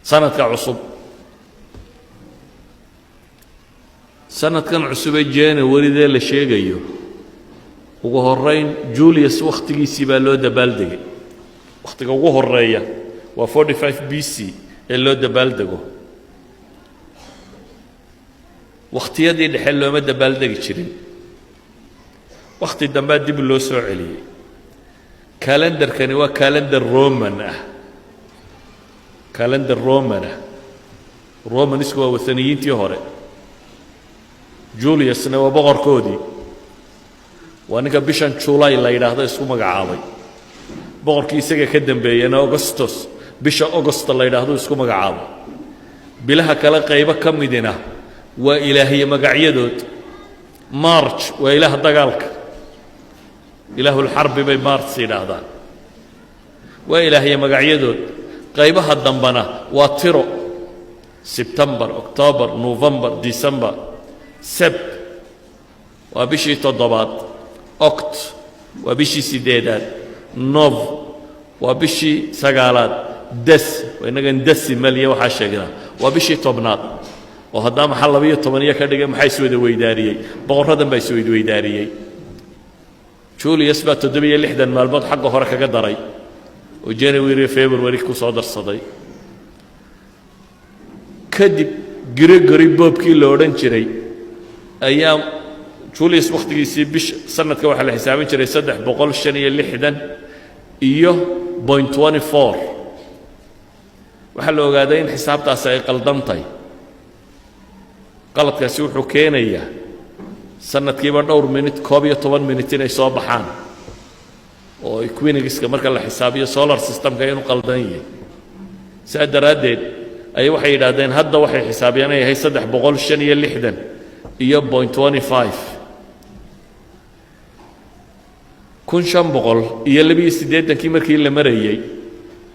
سنة كعصب سنة كان عصب الجاني ورد الشيء جيو وهرين جوليوس وقت جيسي بالو دبالدي وقت جوه الرية و 45 BC اللو دبالدجو وقت يدي الحلو ما دبالدج شرين وقت الدمبات دي باللو سعلي كالندر كان هو كالندر رومان كالندر رومان اسمه وثنيين تيهوري جوليوس نوا بقر كودي وأنا بيشان شولاي لا يراهده اسمه مقعاوي بقر كيسة كدم بينا أغسطس بيشا أغسطس لا يراهده اسمه مقعاوي بلها كلا قيبة كم مدينة وإلهي مقعيدود مارش وإله دقالك إله الحرب بي مارس يراهدان وإلهي مقعيدود قيبها الدنبنا واترو سبتمبر أكتوبر نوفمبر ديسمبر سب وبشي تضباط أكت وبشي سديدات نوف وبشي سقالات دس وإنك دس مالية وحاشقنا وبشي طبنات وهذا محل بيه طبنية كده محي سويد ويداريي بغردن باي سويد ويداريي شولي يثبت تدبي لحدا ما البط حقه هركه قدري وجانويري فبراير كو صدر صدي كدب غريغوري بوبكي لو odhan jiray ايام جوليس وقتgiisii bish sanadka waxa la xisaabin jiray 365 iyo 0.24 waxa la ogaaday in xisaabtaas ay qaldantay qaladkaasi wuxuu keenayaa sanadkiiba dhowr minute 12 minute inay soo baxaan oo equinoxiska marka la xisaabiyo solar systemka inuu qaldan yahay saadaradeed ay waxay yiraahdeen hadda waxay xisaabiyaan ay 365 iyo 0.25 kun shan boqol iyo 280 markii la marayay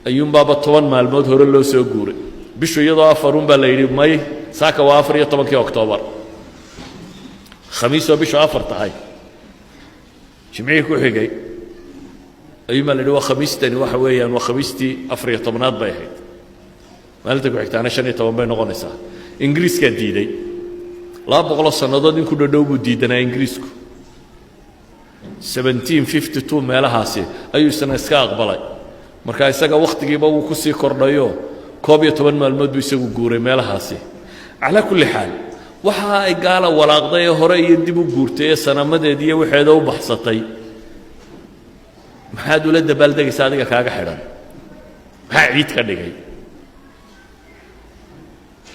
ayuun baaba 10 maalmood hore loo soo guuray bishu iyadoo afarun baa la yiri may saaka waa 14 Oktoobar khamiis oo bishu afar tahay jimciye ku xigay ayuun la yiri waa khamiistani waxa weeyaan waa khamiistii 14aad bay ahayd maalinta ku xigtaana 15 bay noqonaysaa ingiriiska diiday 200 sanadood in ku dhadhow buu diidanaa ingiriisku 1752 meelahaasi ayuu sana iska aqbalay marka isaga waqtigiiba uu ku sii kordhayo 12 maalmood buu isagu guuray meelahaasi ala kulli xaal waxa ay gaala walaaqday hore iyo dib u guurtay sanamadeedii waxeeda u baxsatay maxaa dawladda baaldegaysa adiga kaaga xidhan maxaa ciid ka dhigay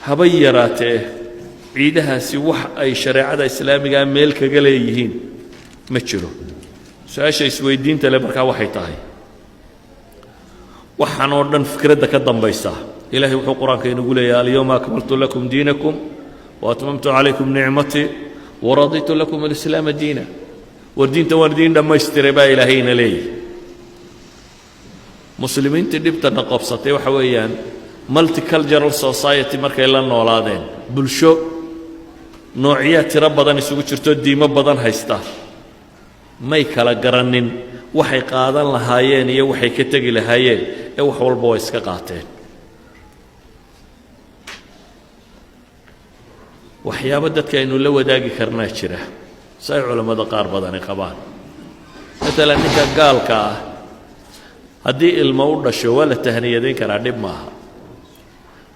habay yaraatee ciidahaasi wax ay shariicada islaamiga meel kaga leeyihiin ma jiro su'aasha isweydiinta le markaa waxay tahay waxaan oo dhan fikradda ka dambaysa ilaahay wuxuu quraanka inagu leeyahay al-yawma akmaltu lakum diinakum wa atmamtu alaykum ni'mati wa raditu lakum al-islam diina wardiinta wardiin dhamaystiray baa ilaahayna leeyahay muslimiinta dhibtana qabsatay waxa weeyaan multicultural society markay la noolaadeen bulsho noociyad tira badan isugu jirto diimo badan haysta may kala garanin waxay qaadan lahaayeen iyo waxay ka tagi lahaayeen ee wax walba way iska qaateen waxyaabo dadka aynu la wadaagi karnaa jira say culimada qaar badan ay qabaan مثلا ninka gaalka ah haddii ilmo u dhasho waa la tahniyadeyn karaa dhib maaha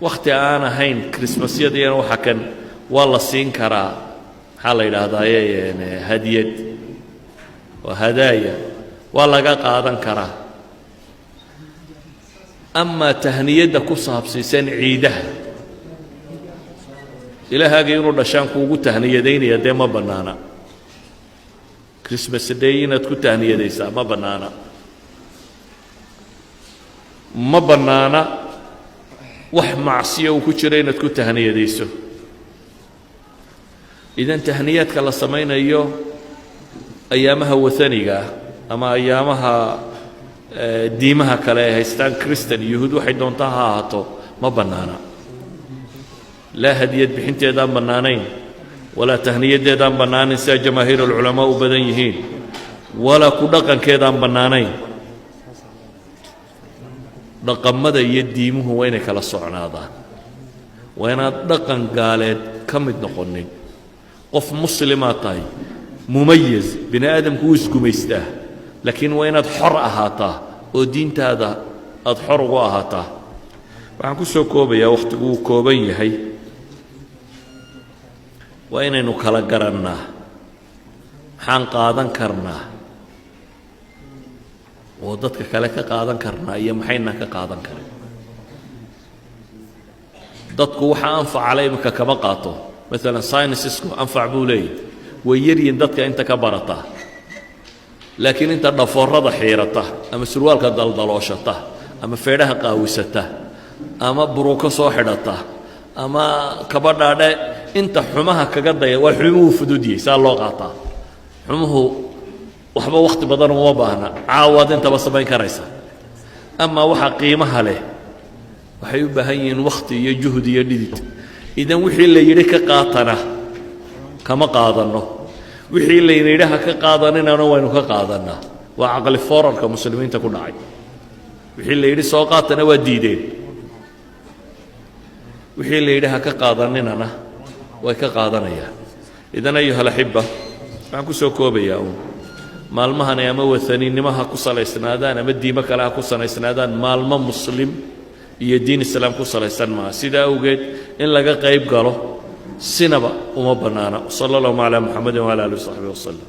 waqti aan ahayn Christmasyadina waxa kan waa la siin karaa maxaa la yiraahdaa hadiyad waa hadaaya waa laga qaadan karaa ama tahniyada ku saabsan ciidaha ilaahaga inuu dhashaan kuugu tahniyadeynaya dee ma banaana Christmas day inaad ku tahniyadaysaa ma banaana ma banaana wax macsiyo ku jira inaad ku tahniyadayso idan tahniyadka la samaynayo ayaamaha wathaniga ama ayaamaha diimaha kale ee haystaan Christian Yahuud waxay doontaa ha ahaato ma banaana la hadiyad bixinteedaan banaanayn wala tahniyadeedaan banaanayn sida jamaahiirul culamaa u badan yihiin wala ku dhaqankeedaan banaanayn dhaqamada iyo diimuhu waa inay kala socnaadaan waa inaad dhaqan gaaleed ka mid noqonin qof muslimaa tahay mumayaz bini aadamku wuu isgumaystaa laakiin waa inaad xor ahaataa oo diintaada aad xor ugu ahaataa waxaan ku soo koobayaa wakhtigu uu kooban yahay waa inaynu kala garannaa maxaan qaadan karnaa oo dadka kale ka qaadan karnaa iyo maxaynaan ka qaadan karin dadku waxa anfacala iminka kama qaato maalan sciencisku anfac buu leeyahy way yaryihin dadka inta ka barataa laakiin inta dhafoorada xiirata ama surwaalka daldalooshata ama feedhaha qaawisata ama buruuko soo xidhata ama kabadhaadhe inta xumaha kaga daya waa xumuhu fududiyey saa loo qaataa xumuhu waxba wakhti badan uma baahna caawaad intaba samayn karaysa ama waxa qiimaha leh waxay u baahan yihiin wakhti iyo juhdi iyo dhidid idan wixii la yidhi ka qaatana kama qaadanno wixii la yidhi ha ka qaadaninaana waynu ka qaadannaa waa caqli foorarka muslimiinta ku dhacay wixii la yidhi soo qaatana waa diideen wixii la yidhi ha ka qaadaninana way ka qaadanayaan idan ayuha alaxiba waxaan ku soo koobayaa uun maalmahani ama wataniinnimo ha ku salaysnaadaan ama diimo kale ha ku salaysnaadaan maalmo muslim iyo diin islaam ku salaysan maaha sidaa awgeed in laga qayb galo sinaba uma bannaana sala allahu calaa muxamedin wala alihi wasaxbihi wasalam